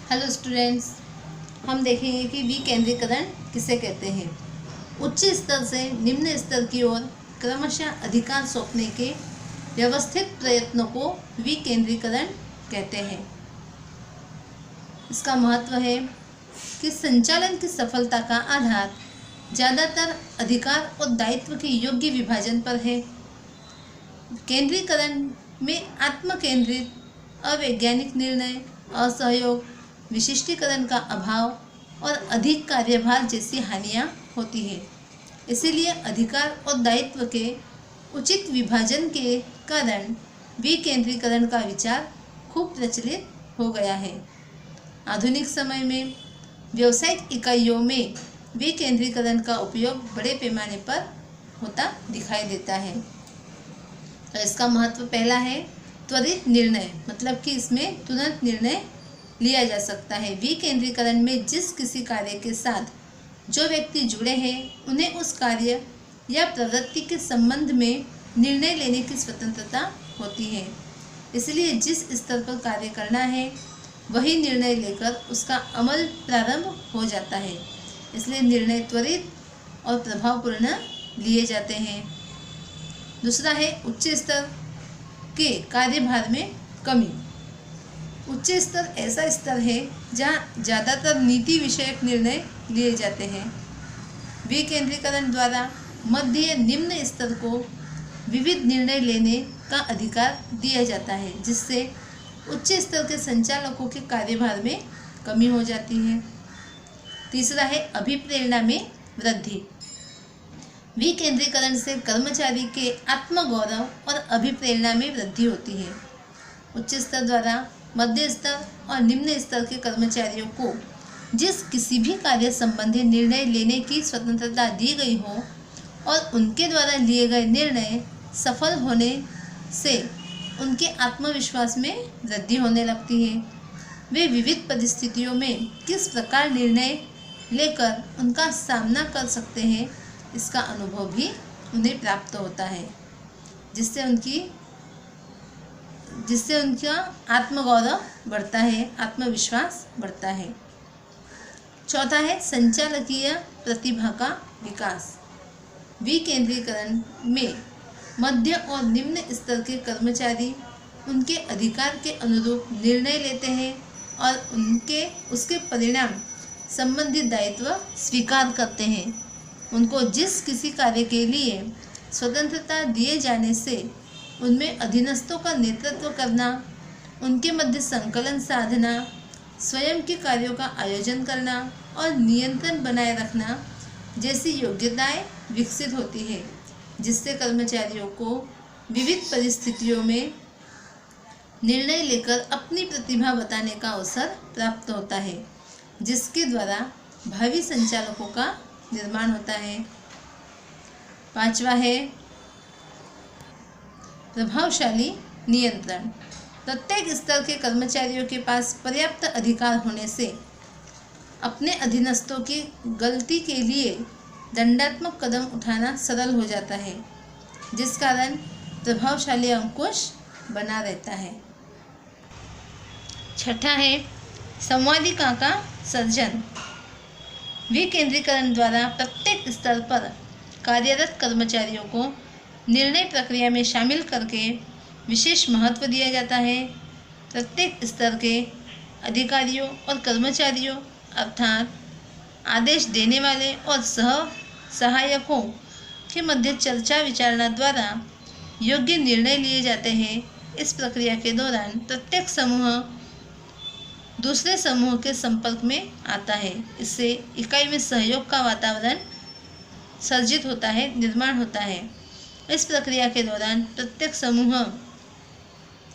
Hello students, हम देखेंगे कि विकेंद्रीकरण किसे कहते हैं। उच्च स्तर से निम्न स्तर की ओर क्रमशः अधिकार सौंपने के व्यवस्थित प्रयत्नों को विकेंद्रीकरण कहते हैं। इसका महत्व है कि संचालन की सफलता का आधार ज़्यादातर अधिकार और दायित्व के योग्य विभाजन पर है। केंद्रीकरण में आत्मकेंद्रित, अवैज्ञानिक निर्णय, असहयोग, विशिष्टीकरण का अभाव और अधिक कार्यभार जैसी हानियां होती है। इसीलिए अधिकार और दायित्व के उचित विभाजन के कारण विकेंद्रीकरण का विचार खूब प्रचलित हो गया है। आधुनिक समय में व्यावसायिक इकाइयों में विकेंद्रीकरण का उपयोग बड़े पैमाने पर होता दिखाई देता है। तो इसका महत्व पहला है त्वरित निर्णय, मतलब कि इसमें तुरंत निर्णय लिया जा सकता है। विकेंद्रीकरण में जिस किसी कार्य के साथ जो व्यक्ति जुड़े हैं उन्हें उस कार्य या प्रवृत्ति के संबंध में निर्णय लेने की स्वतंत्रता होती है। इसलिए जिस स्तर पर कार्य करना है वही निर्णय लेकर उसका अमल प्रारंभ हो जाता है। इसलिए निर्णय त्वरित और प्रभावपूर्ण लिए जाते हैं। दूसरा है उच्च स्तर के कार्यभार में कमी। उच्च स्तर ऐसा स्तर है जहाँ ज़्यादातर नीति विषयक निर्णय लिए जाते हैं। विकेंद्रीकरण द्वारा मध्य या निम्न स्तर को विविध निर्णय लेने का अधिकार दिया जाता है, जिससे उच्च स्तर के संचालकों के कार्यभार में कमी हो जाती है। तीसरा है अभिप्रेरणा में वृद्धि। विकेंद्रीकरण से कर्मचारी के आत्मगौरव और अभिप्रेरणा में वृद्धि होती है। उच्च स्तर द्वारा मध्य स्तर और निम्न स्तर के कर्मचारियों को जिस किसी भी कार्य संबंधी निर्णय लेने की स्वतंत्रता दी गई हो और उनके द्वारा लिए गए निर्णय सफल होने से उनके आत्मविश्वास में वृद्धि होने लगती है। वे विविध परिस्थितियों में किस प्रकार निर्णय लेकर उनका सामना कर सकते हैं, इसका अनुभव भी उन्हें प्राप्त होता है, जिससे उनका आत्मगौरव बढ़ता है, आत्मविश्वास बढ़ता है। चौथा है संचालकीय प्रतिभा का विकास। विकेंद्रीकरण में मध्य और निम्न स्तर के कर्मचारी उनके अधिकार के अनुरूप निर्णय लेते हैं और उसके परिणाम संबंधित दायित्व स्वीकार करते हैं। उनको जिस किसी कार्य के लिए स्वतंत्रता दिए जाने से उनमें अधीनस्थों का नेतृत्व करना, उनके मध्य संकलन साधना, स्वयं के कार्यों का आयोजन करना और नियंत्रण बनाए रखना जैसी योग्यताएं विकसित होती है, जिससे कर्मचारियों को विविध परिस्थितियों में निर्णय लेकर अपनी प्रतिभा बताने का अवसर प्राप्त होता है, जिसके द्वारा भावी संचालकों का निर्माण होता है। पांचवा है प्रभावशाली नियंत्रण। प्रत्येक स्तर के कर्मचारियों के पास पर्याप्त अधिकार होने से अपने अधीनस्थों की गलती के लिए दंडात्मक कदम उठाना सरल हो जाता है, जिस कारण प्रभावशाली अंकुश बना रहता है। छठा है संवादिता का सर्जन। विकेंद्रीकरण द्वारा प्रत्येक स्तर पर कार्यरत कर्मचारियों को निर्णय प्रक्रिया में शामिल करके विशेष महत्व दिया जाता है। प्रत्येक स्तर के अधिकारियों और कर्मचारियों अर्थात आदेश देने वाले और सहायकों के मध्य चर्चा विचारणा द्वारा योग्य निर्णय लिए जाते हैं। इस प्रक्रिया के दौरान प्रत्येक समूह दूसरे समूह के संपर्क में आता है। इससे इकाई में सहयोग का वातावरण सर्जित होता है, निर्माण होता है। इस प्रक्रिया के दौरान प्रत्येक समूह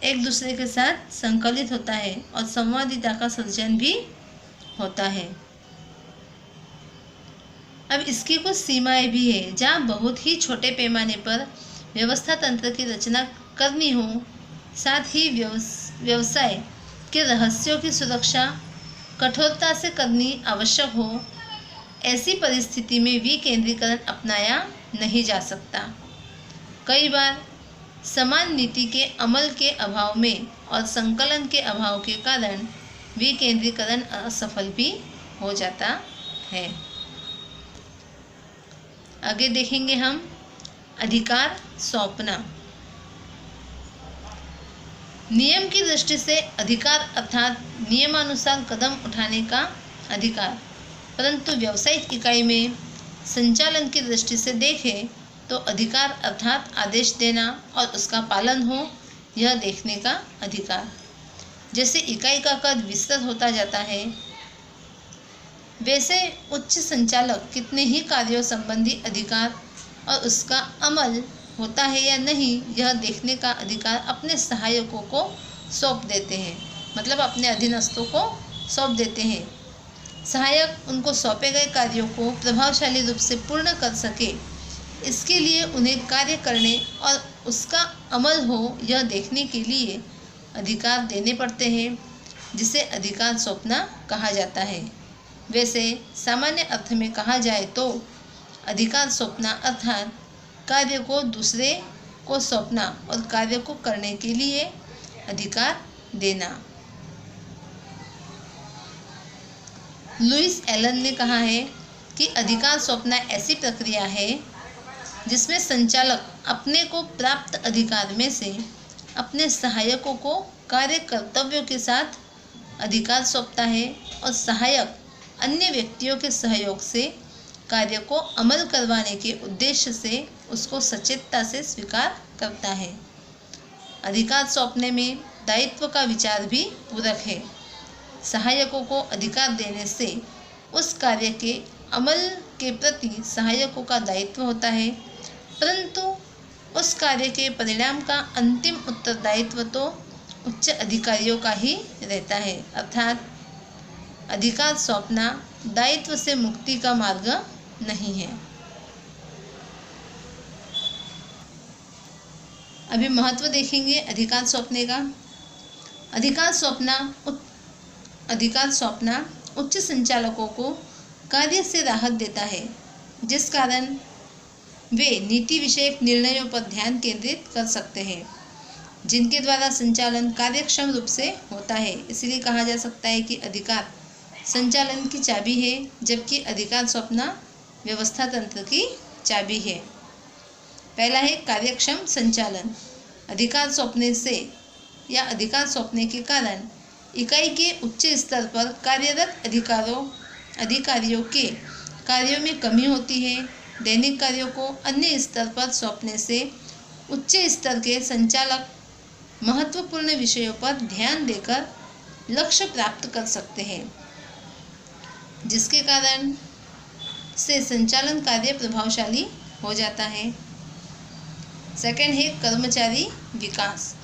एक दूसरे के साथ संकलित होता है और संवादिता का सर्जन भी होता है। अब इसकी कुछ सीमाएं भी है, जहाँ बहुत ही छोटे पैमाने पर व्यवस्था तंत्र की रचना करनी हो, साथ ही व्यवसाय के रहस्यों की सुरक्षा कठोरता से करनी आवश्यक हो। ऐसी परिस्थिति में विकेंद्रीकरण अपनाया नहीं जा सकता। कई बार समान नीति के अमल के अभाव में और संकलन के अभाव के कारण विकेंद्रीकरण असफल भी हो जाता है। आगे देखेंगे हम अधिकार सौंपना। नियम की दृष्टि से अधिकार अर्थात नियमानुसार कदम उठाने का अधिकार, परंतु व्यावसायिक इकाई में संचालन की दृष्टि से देखें तो अधिकार अर्थात आदेश देना और उसका पालन हो यह देखने का अधिकार। जैसे इकाई का कद विस्तृत होता जाता है, वैसे उच्च संचालक कितने ही कार्यों संबंधी अधिकार और उसका अमल होता है या नहीं यह देखने का अधिकार अपने सहायकों को सौंप देते हैं, मतलब अपने अधीनस्थों को सौंप देते हैं। सहायक उनको सौंपे गए कार्यों को प्रभावशाली रूप से पूर्ण कर सके, इसके लिए उन्हें कार्य करने और उसका अमल हो यह देखने के लिए अधिकार देने पड़ते हैं, जिसे अधिकार सौंपना कहा जाता है। वैसे सामान्य अर्थ में कहा जाए तो अधिकार सौंपना अर्थात कार्य को दूसरे को सौंपना और कार्य को करने के लिए अधिकार देना। लुईस एलन ने कहा है कि अधिकार सौंपना ऐसी प्रक्रिया है जिसमें संचालक अपने को प्राप्त अधिकार में से अपने सहायकों को कार्य कर्तव्यों के साथ अधिकार सौंपता है और सहायक अन्य व्यक्तियों के सहयोग से कार्य को अमल करवाने के उद्देश्य से उसको सचेतता से स्वीकार करता है। अधिकार सौंपने में दायित्व का विचार भी पूरक है। सहायकों को अधिकार देने से उस कार्य के अमल के प्रति सहायकों का दायित्व होता है, परंतु उस कार्य के परिणाम का अंतिम उत्तरदायित्व तो उच्च अधिकारियों का ही रहता है। अर्थात अधिकार सौंपना दायित्व से मुक्ति का मार्ग नहीं है। अभी महत्व देखेंगे अधिकार सौंपने का। अधिकार सौंपना उच्च संचालकों को कार्य से राहत देता है, जिस कारण वे नीति विषयक निर्णयों पर ध्यान केंद्रित कर सकते हैं, जिनके द्वारा संचालन कार्यक्षम रूप से होता है। इसलिए कहा जा सकता है कि अधिकार संचालन की चाबी है, जबकि अधिकार सौंपना व्यवस्था तंत्र की चाबी है। पहला है कार्यक्षम संचालन। अधिकार सौंपने से या अधिकार सौंपने के कारण इकाई के उच्च स्तर पर कार्यरत अधिकारियों के कार्यों में कमी होती है। दैनिक कार्यों को अन्य स्तर पर सौंपने से उच्च स्तर के संचालक महत्वपूर्ण विषयों पर ध्यान देकर लक्ष्य प्राप्त कर सकते हैं, जिसके कारण से संचालन कार्य प्रभावशाली हो जाता है। सेकंड है कर्मचारी विकास।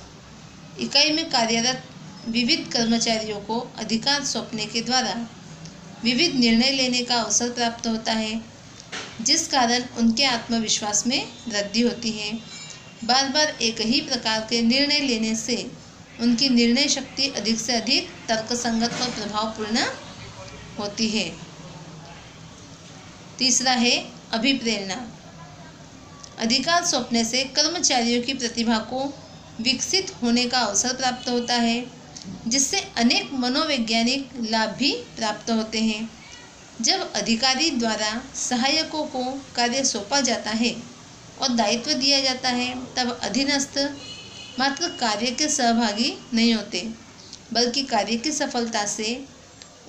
इकाई में कार्यरत विविध कर्मचारियों को अधिकार सौंपने के द्वारा विविध निर्णय लेने का अवसर प्राप्त होता है, जिस कारण उनके आत्मविश्वास में वृद्धि होती है। बार बार एक ही प्रकार के निर्णय लेने से उनकी निर्णय शक्ति अधिक से अधिक तर्कसंगत और प्रभावपूर्ण होती है। तीसरा है अभिप्रेरणा। अधिकार सौंपने से कर्मचारियों की प्रतिभा को विकसित होने का अवसर प्राप्त होता है, जिससे अनेक मनोवैज्ञानिक लाभ भी प्राप्त होते हैं। जब अधिकारी द्वारा सहायकों को कार्य सौंपा जाता है और दायित्व दिया जाता है, तब अधीनस्थ मात्र कार्य के सहभागी नहीं होते, बल्कि कार्य की सफलता से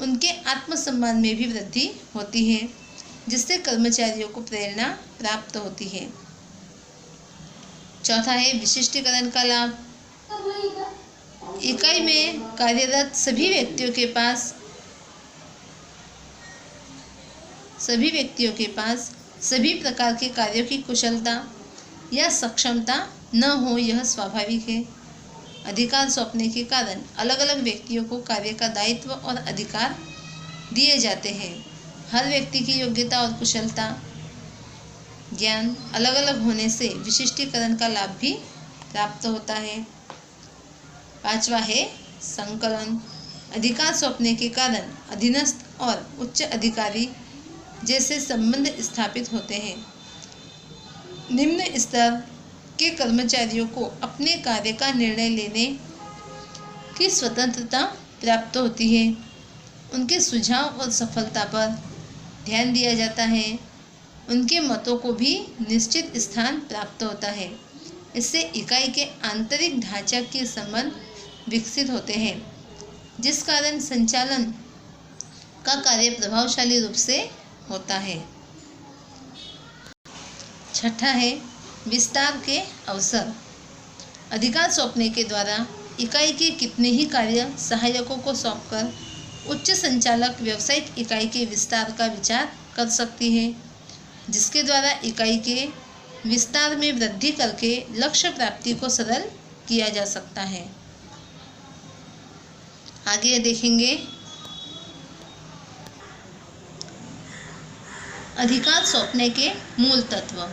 उनके आत्मसम्मान में भी वृद्धि होती है, जिससे कर्मचारियों को प्रेरणा प्राप्त होती है। चौथा है विशिष्टीकरण का लाभ। इकाई में कार्यरत सभी व्यक्तियों के पास सभी प्रकार के कार्यों की कुशलता या सक्षमता न हो, यह स्वाभाविक है। अधिकार सौंपने के कारण अलग अलग व्यक्तियों को कार्य का दायित्व और अधिकार दिए जाते हैं। हर व्यक्ति की योग्यता और कुशलता ज्ञान अलग अलग होने से विशिष्टीकरण का लाभ भी प्राप्त होता है। पांचवा है संकलन। अधिकार सौंपने के कारण अधीनस्थ और उच्च अधिकारी जैसे संबंध स्थापित होते हैं। निम्न स्तर के कर्मचारियों को अपने कार्य का निर्णय लेने की स्वतंत्रता प्राप्त होती है। उनके सुझाव और सफलता पर ध्यान दिया जाता है। उनके मतों को भी निश्चित स्थान प्राप्त होता है। इससे इकाई के आंतरिक ढांचा के संबंध विकसित होते हैं, जिस कारण संचालन का कार्य प्रभावशाली रूप से होता है। छठा है विस्तार के अवसर। अधिकार सौंपने के द्वारा इकाई के कितने ही कार्य सहायकों को सौंपकर उच्च संचालक व्यावसायिक इकाई के विस्तार का विचार कर सकती है, जिसके द्वारा इकाई के विस्तार में वृद्धि करके लक्ष्य प्राप्ति को सरल किया जा सकता है। आगे देखेंगे अधिकार सौंपने के मूल तत्व।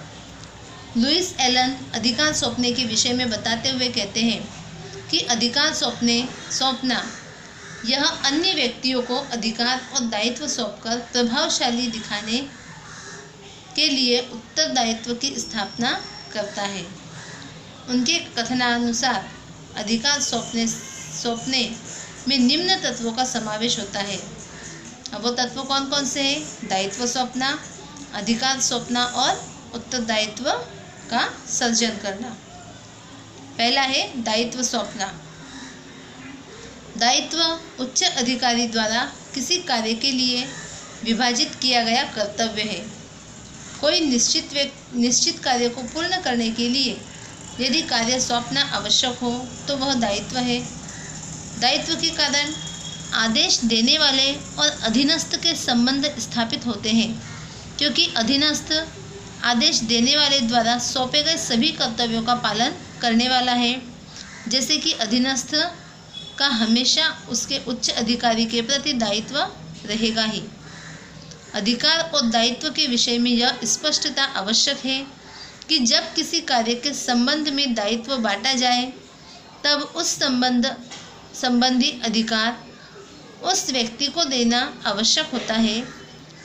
लुइस एलन अधिकार सौंपने के विषय में बताते हुए कहते हैं कि अधिकार सौंपना यह अन्य व्यक्तियों को अधिकार और दायित्व सौंपकर प्रभावशाली दिखाने के लिए उत्तरदायित्व की स्थापना करता है। उनके कथनानुसार अधिकार सौंपने में निम्न तत्वों का समावेश होता है। अब वो तत्व कौन कौन से हैं? दायित्व सौंपना, अधिकार सौंपना और उत्तरदायित्व का सर्जन करना। पहला है दायित्व सौंपना। दायित्व उच्च अधिकारी द्वारा किसी कार्य के लिए विभाजित किया गया कर्तव्य है। कोई निश्चित कार्य को पूर्ण करने के लिए यदि कार्य सौंपना आवश्यक हो तो वह दायित्व है। दायित्व के कारण आदेश देने वाले और अधीनस्थ के संबंध स्थापित होते हैं, क्योंकि अधीनस्थ आदेश देने वाले द्वारा सौंपे गए सभी कर्तव्यों का पालन करने वाला है। जैसे कि अधीनस्थ का हमेशा उसके उच्च अधिकारी के प्रति दायित्व रहेगा ही। अधिकार और दायित्व के विषय में यह स्पष्टता आवश्यक है कि जब किसी कार्य के संबंध में दायित्व बांटा जाए तब उस संबंधी अधिकार उस व्यक्ति को देना आवश्यक होता है।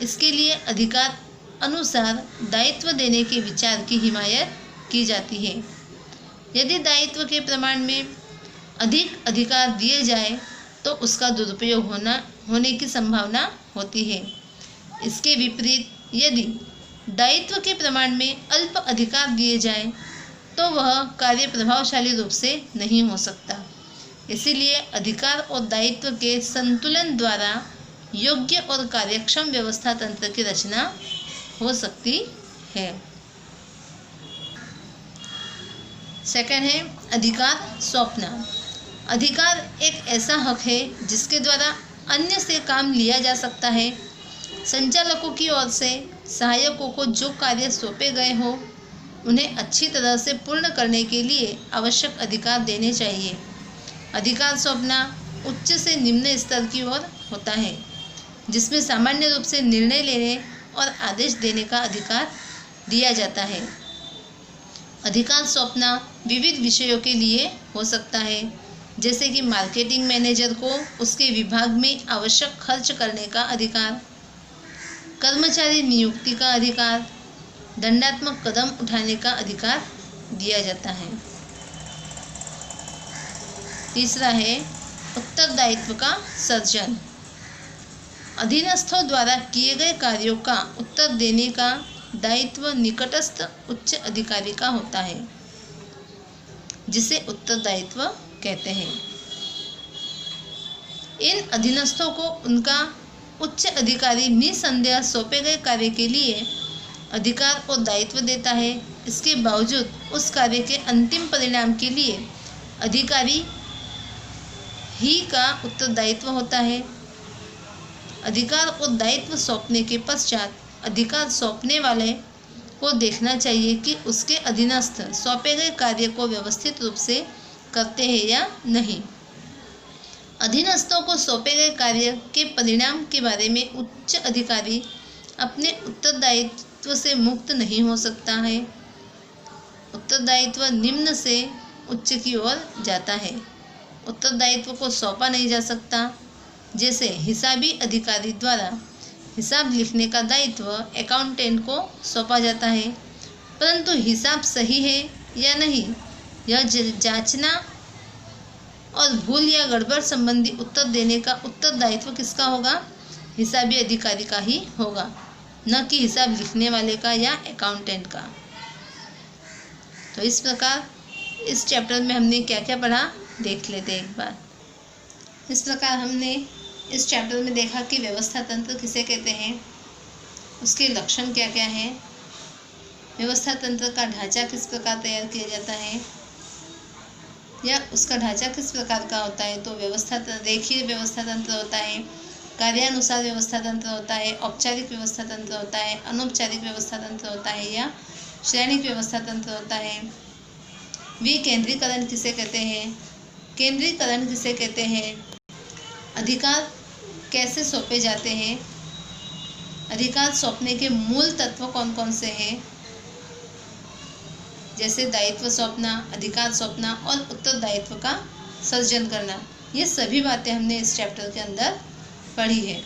इसके लिए अधिकार अनुसार दायित्व देने के विचार की हिमायत की जाती है। यदि दायित्व के प्रमाण में अधिक अधिकार दिए जाए तो उसका दुरुपयोग होने की संभावना होती है। इसके विपरीत यदि दायित्व के प्रमाण में अल्प अधिकार दिए जाए तो वह कार्य प्रभावशाली रूप से नहीं हो सकता। इसीलिए अधिकार और दायित्व के संतुलन द्वारा योग्य और कार्यक्षम व्यवस्था तंत्र की रचना हो सकती है। सेकंड है अधिकार सौंपना। अधिकार एक ऐसा हक है जिसके द्वारा अन्य से काम लिया जा सकता है। संचालकों की ओर से सहायकों को जो कार्य सौंपे गए हो उन्हें अच्छी तरह से पूर्ण करने के लिए आवश्यक अधिकार देने चाहिए। अधिकार सौंपना उच्च से निम्न स्तर की ओर होता है, जिसमें सामान्य रूप से निर्णय लेने और आदेश देने का अधिकार दिया जाता है। अधिकार सौंपना विविध विषयों के लिए हो सकता है, जैसे कि मार्केटिंग मैनेजर को उसके विभाग में आवश्यक खर्च करने का अधिकार, कर्मचारी नियुक्ति का अधिकार, दंडात्मक कदम उठाने का अधिकार दिया जाता है। तीसरा है उत्तरदायित्व का सर्जन। अधीनस्थों द्वारा किए गए कार्यों का उत्तर देने का दायित्व निकटस्थ उच्च अधिकारी का होता है, जिसे उत्तरदायित्व कहते हैं। इन अधीनस्थों को उनका उच्च अधिकारी निसंदेह सौंपे गए कार्य के लिए अधिकार और दायित्व देता है। इसके बावजूद उस कार्य के अंतिम परिणाम के लिए अधिकारी ही का उत्तरदायित्व होता है। अधिकार और दायित्व सौंपने के पश्चात अधिकार सौंपने वाले को देखना चाहिए कि उसके अधीनस्थ सौंपे गए कार्य को व्यवस्थित रूप से करते हैं या नहीं। अधीनस्थों को सौंपे गए कार्य के परिणाम के बारे में उच्च अधिकारी अपने उत्तरदायित्व से मुक्त नहीं हो सकता है। उत्तरदायित्व निम्न से उच्च की ओर जाता है। उत्तरदायित्व को सौंपा नहीं जा सकता। जैसे हिसाबी अधिकारी द्वारा हिसाब लिखने का दायित्व अकाउंटेंट को सौंपा जाता है, परंतु हिसाब सही है या नहीं यह जांचना और भूल या गड़बड़ संबंधी उत्तर देने का उत्तरदायित्व किसका होगा? हिसाबी अधिकारी का ही होगा, न कि हिसाब लिखने वाले का या अकाउंटेंट का। तो इस प्रकार इस चैप्टर में हमने क्या क्या पढ़ा देख लेते हैं एक बार। इस प्रकार हमने इस चैप्टर में देखा कि व्यवस्था तंत्र किसे कहते हैं, उसके लक्षण क्या क्या हैं, व्यवस्था तंत्र का ढांचा किस प्रकार तैयार किया जाता है या उसका ढांचा किस प्रकार का होता है। तो रेखीय व्यवस्था तंत्र होता है, कार्यानुसार व्यवस्था तंत्र होता है, औपचारिक व्यवस्था तंत्र होता है, अनौपचारिक व्यवस्था तंत्र होता है या श्रेणिक व्यवस्था तंत्र होता है। विकेंद्रीकरण किसे कहते हैं, केंद्रीकरण किसे कहते हैं, अधिकार कैसे सौंपे जाते हैं, अधिकार सौंपने के मूल तत्व कौन कौन से हैं, जैसे दायित्व सौंपना, अधिकार सौंपना और उत्तरदायित्व का सर्जन करना। ये सभी बातें हमने इस चैप्टर के अंदर पढ़ी है।